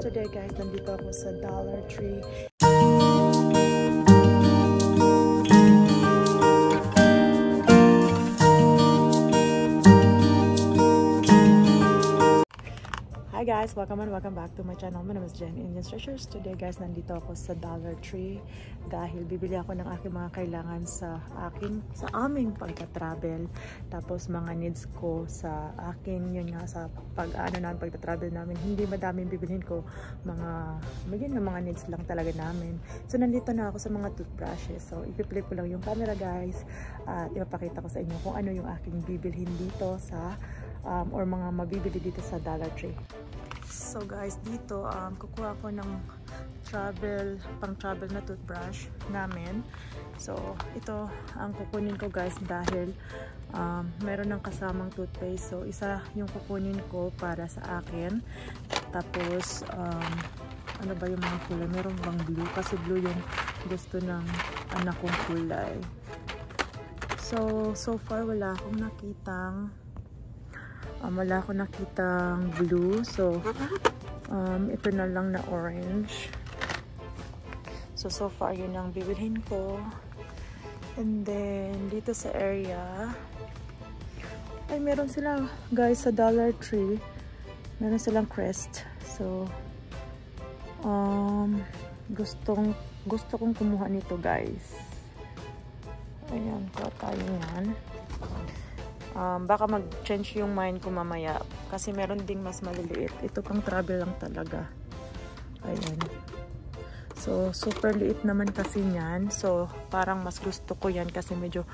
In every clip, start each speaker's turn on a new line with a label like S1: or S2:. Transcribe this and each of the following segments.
S1: Today guys, nandito ako sa Dollar Tree. Hi guys, welcome back to my channel. My name is Jen, Indian Treasures. Today guys, nandito ako sa Dollar Tree dahil bibili ako ng aking mga kailangan sa aming pagta-travel. Tapos mga needs ko sa akin, yun nga sa pagta-travel namin. Hindi madaming bibilhin ko, mga needs lang talaga namin. So nandito na ako sa mga toothbrushes. So ipi-flip ko lang yung camera guys at ipapakita ko sa inyo kung ano yung aking bibilhin dito sa or mga mabibili dito sa Dollar Tree. So guys, dito kukuha ko ng pang-travel na toothbrush namin. So ito ang kukunin ko guys dahil meron ng kasamang toothpaste. So isa yung kukunin ko para sa akin. Tapos ano ba yung mga kulay? Meron bang blue? Kasi blue yung gusto ng anak kong kulay. So far wala akong nakitang blue. So ito na lang na orange. So far yun ang bibilhin ko. And then dito sa area ay meron sila guys sa Dollar Tree, meron silang Crest. So gusto kong kumuha nito guys. Ayan, kuha tayo yan. Baka mag-change yung mind ko mamaya kasi meron ding mas maliliit. Ito pang travel lang talaga. Ayan. So super liit naman kasi niyan. So parang mas gusto ko yan kasi medyo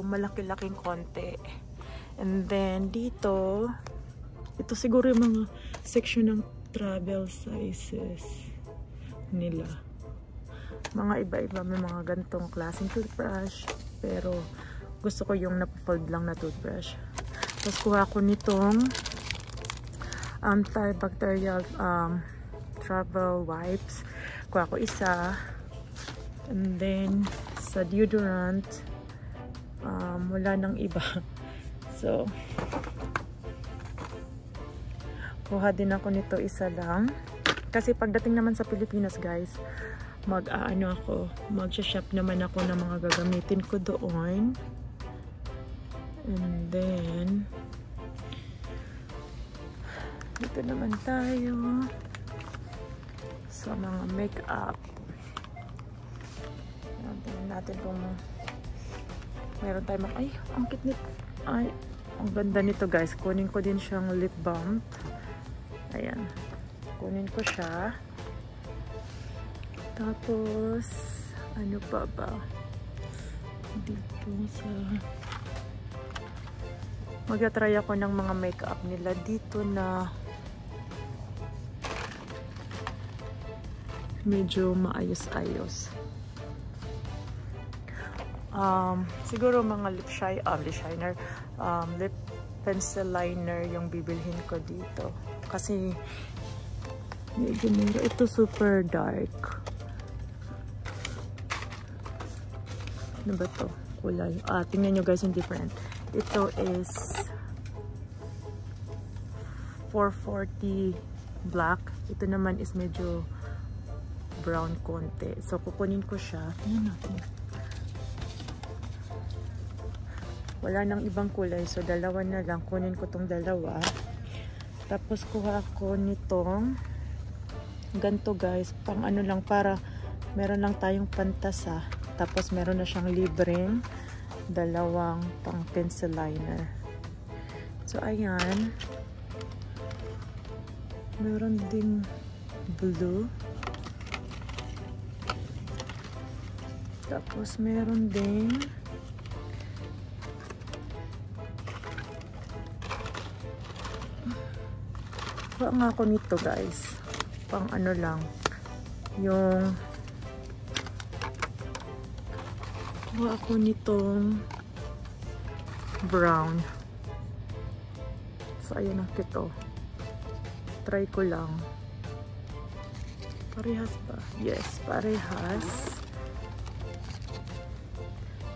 S1: malaki-laking konti. And then dito, ito siguro yung mga section ng travel sizes nila. Mga iba-iba, may mga gantong klaseng toothbrush. Pero gusto ko yung napafold lang na toothbrush. Tapos kuha ko nitong antibacterial travel wipes. Kuha ko isa. And then sa deodorant, wala nang iba. So kuha din ako nito isa lang. Kasi pagdating naman sa Pilipinas guys, mag-shop naman ako ng mga gagamitin ko doon. And then dito naman tayo sa mga makeup. Tingnan natin kung meron tayo ay, ang cute nito. Ay, ang ganda nito guys. Kunin ko din siyang lip balm. Ayan. Kunin ko siya. Tapos, ano pa ba? Dito sa... Mag-try ako ng mga makeup nila dito na medyo maayos-ayos. Siguro mga lip pencil liner yung bibilhin ko dito. Kasi, medyo ito super dark. Ano ba to? Kulay. Tingnan nyo guys yung different. Ito is 440 black. Ito naman is medyo brown konti. So kukunin ko siya. Tingnan natin. Wala nang ibang kulay. So dalawa na lang. Kunin ko tong dalawa. Tapos kuha ko nitong ganto guys. Pang ano lang para meron lang tayong pantasa. Tapos meron na siyang libreng dalawang pang pencil liner. So ayan. Meron ding blue. Tapos meron ding kuha nga ako nito guys. Pang ano lang. Yung kuha ako nitong brown. So ayun ang kito. Try ko lang. Parehas ba? Yes, parehas.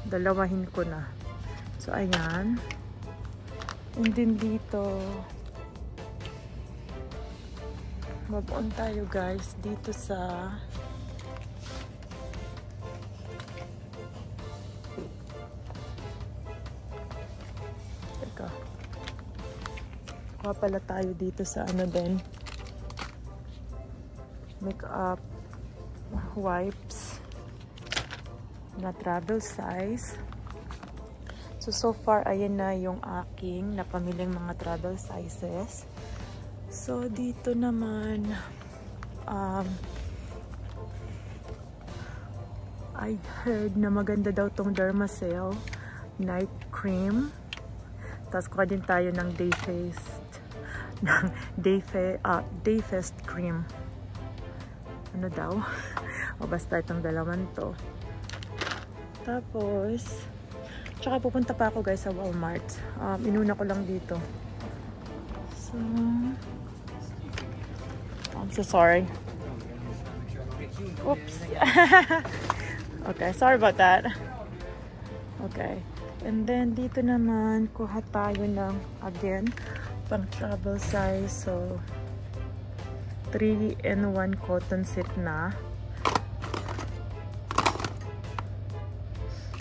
S1: Dalawahin ko na. So ayan. And then dito Move-on tayo guys dito sa kuha pala tayo dito sa ano din, makeup wipes na travel size. So far ayan na yung aking napamiling mga travel sizes. So dito naman I heard na maganda daw tong Dermacell night cream. Tapos kuha din tayo ng Dayfest cream. Ano daw? O basta itong dalawan to. Tapos tsaka pupunta pa ako guys sa Walmart. Inuna ko lang dito. So I'm so sorry. Oops. Okay, sorry about that. Okay. And then dito naman kuha tayo ng again pang travel size. So 3-in-1 cotton set na.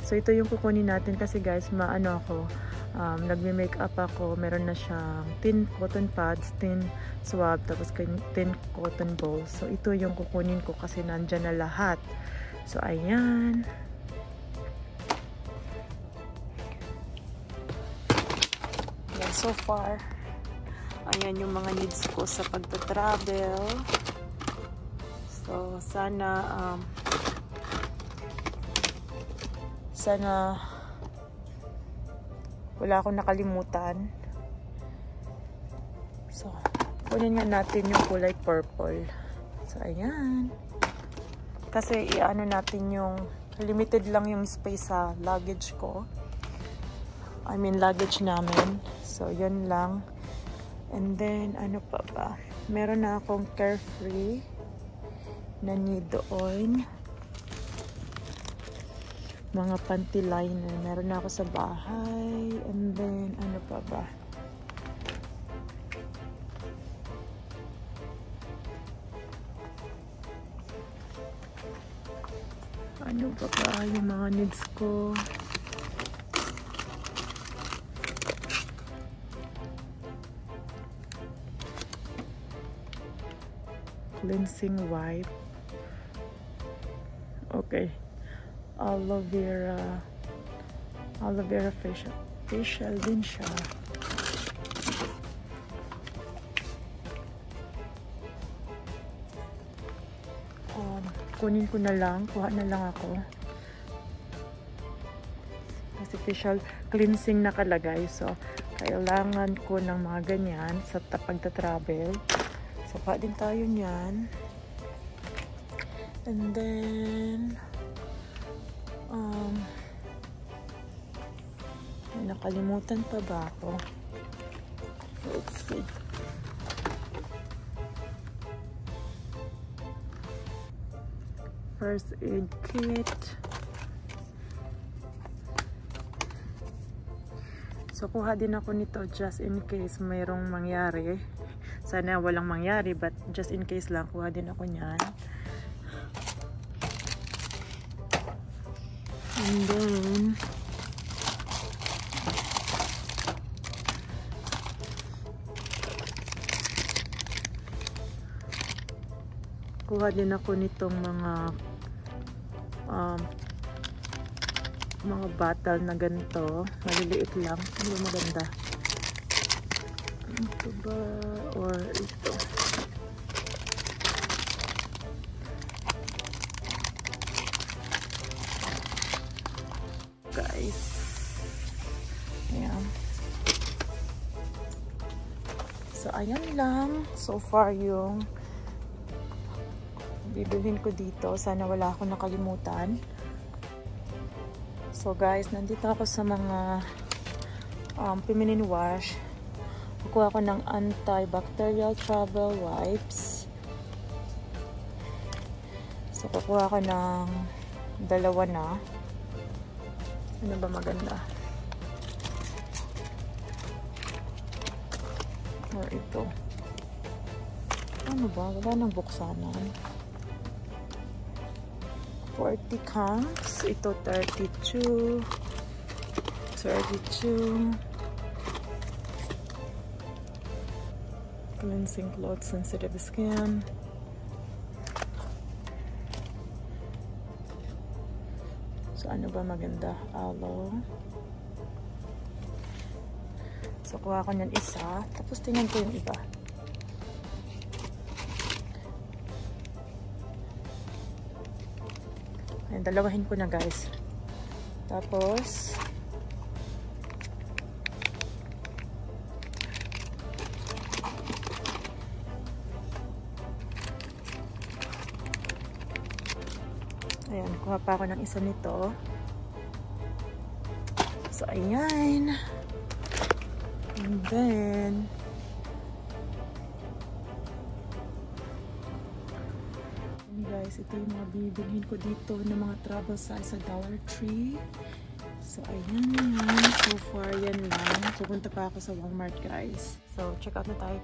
S1: So ito yung kukunin natin kasi guys, maano ako, nagme-makeup ako, meron na siyang thin cotton pads, thin swab, tapos thin cotton balls. So ito yung kukunin ko kasi nandyan na lahat. So ayan. And so far, ayan yung mga needs ko sa pagta-travel. So sana wala akong nakalimutan. So kunin nga natin yung kulay purple. So ayan, kasi iano natin yung limited lang yung space sa luggage ko, I mean luggage namin. So yun lang. And then ano pa ba, meron na akong Carefree na need doon, mga panty liner meron na ako sa bahay. And then ano pa ba, ano pa ba yung mga needs ko. Cleansing wipe. Okay. Aloe vera facial din siya. Kunin ko na lang, kuha na lang ako. Kasi facial cleansing nakalagay. So, kailangan ko ng mga ganyan sa pagta-travel. So, kuha din tayo niyan. And then, may nakalimutan pa ba ako? Let's see. First aid kit. So, kuha din ako nito just in case mayroong mangyari. Sana walang mangyari, but just in case lang, kuha din ako niyan. And then, kuha din ako nitong mga bottle na ganito, maliliit lang, hindi maganda. Ito ba or ito? Guys, ayan. So ayan lang so far yung bibilhin ko dito. Sana wala akong nakalimutan. So guys, nandito ako sa mga feminine wash. Kukuha ko ng antibacterial travel wipes. So kukuha ko ng dalawa na. Ano ba maganda? Or ito. Ano ba? Wala nang buksanan. 40 counts. Ito 32. 32. Cleansing cloth, sensitive skin. So, ano ba maganda? Aloe. So, kuha ko niyan isa. Tapos, tingnan ko yung iba. Ayan, dalawahin ko na, guys. Tapos, ayan, kuha pa ako ng isa nito. So, ayan. And then, guys, ito yung mga bibilhin ko dito ng mga travel size sa Dollar Tree. So, ayan yan. So far, yan lang. Pupunta pa ako sa Walmart, guys. So, check out na tayo.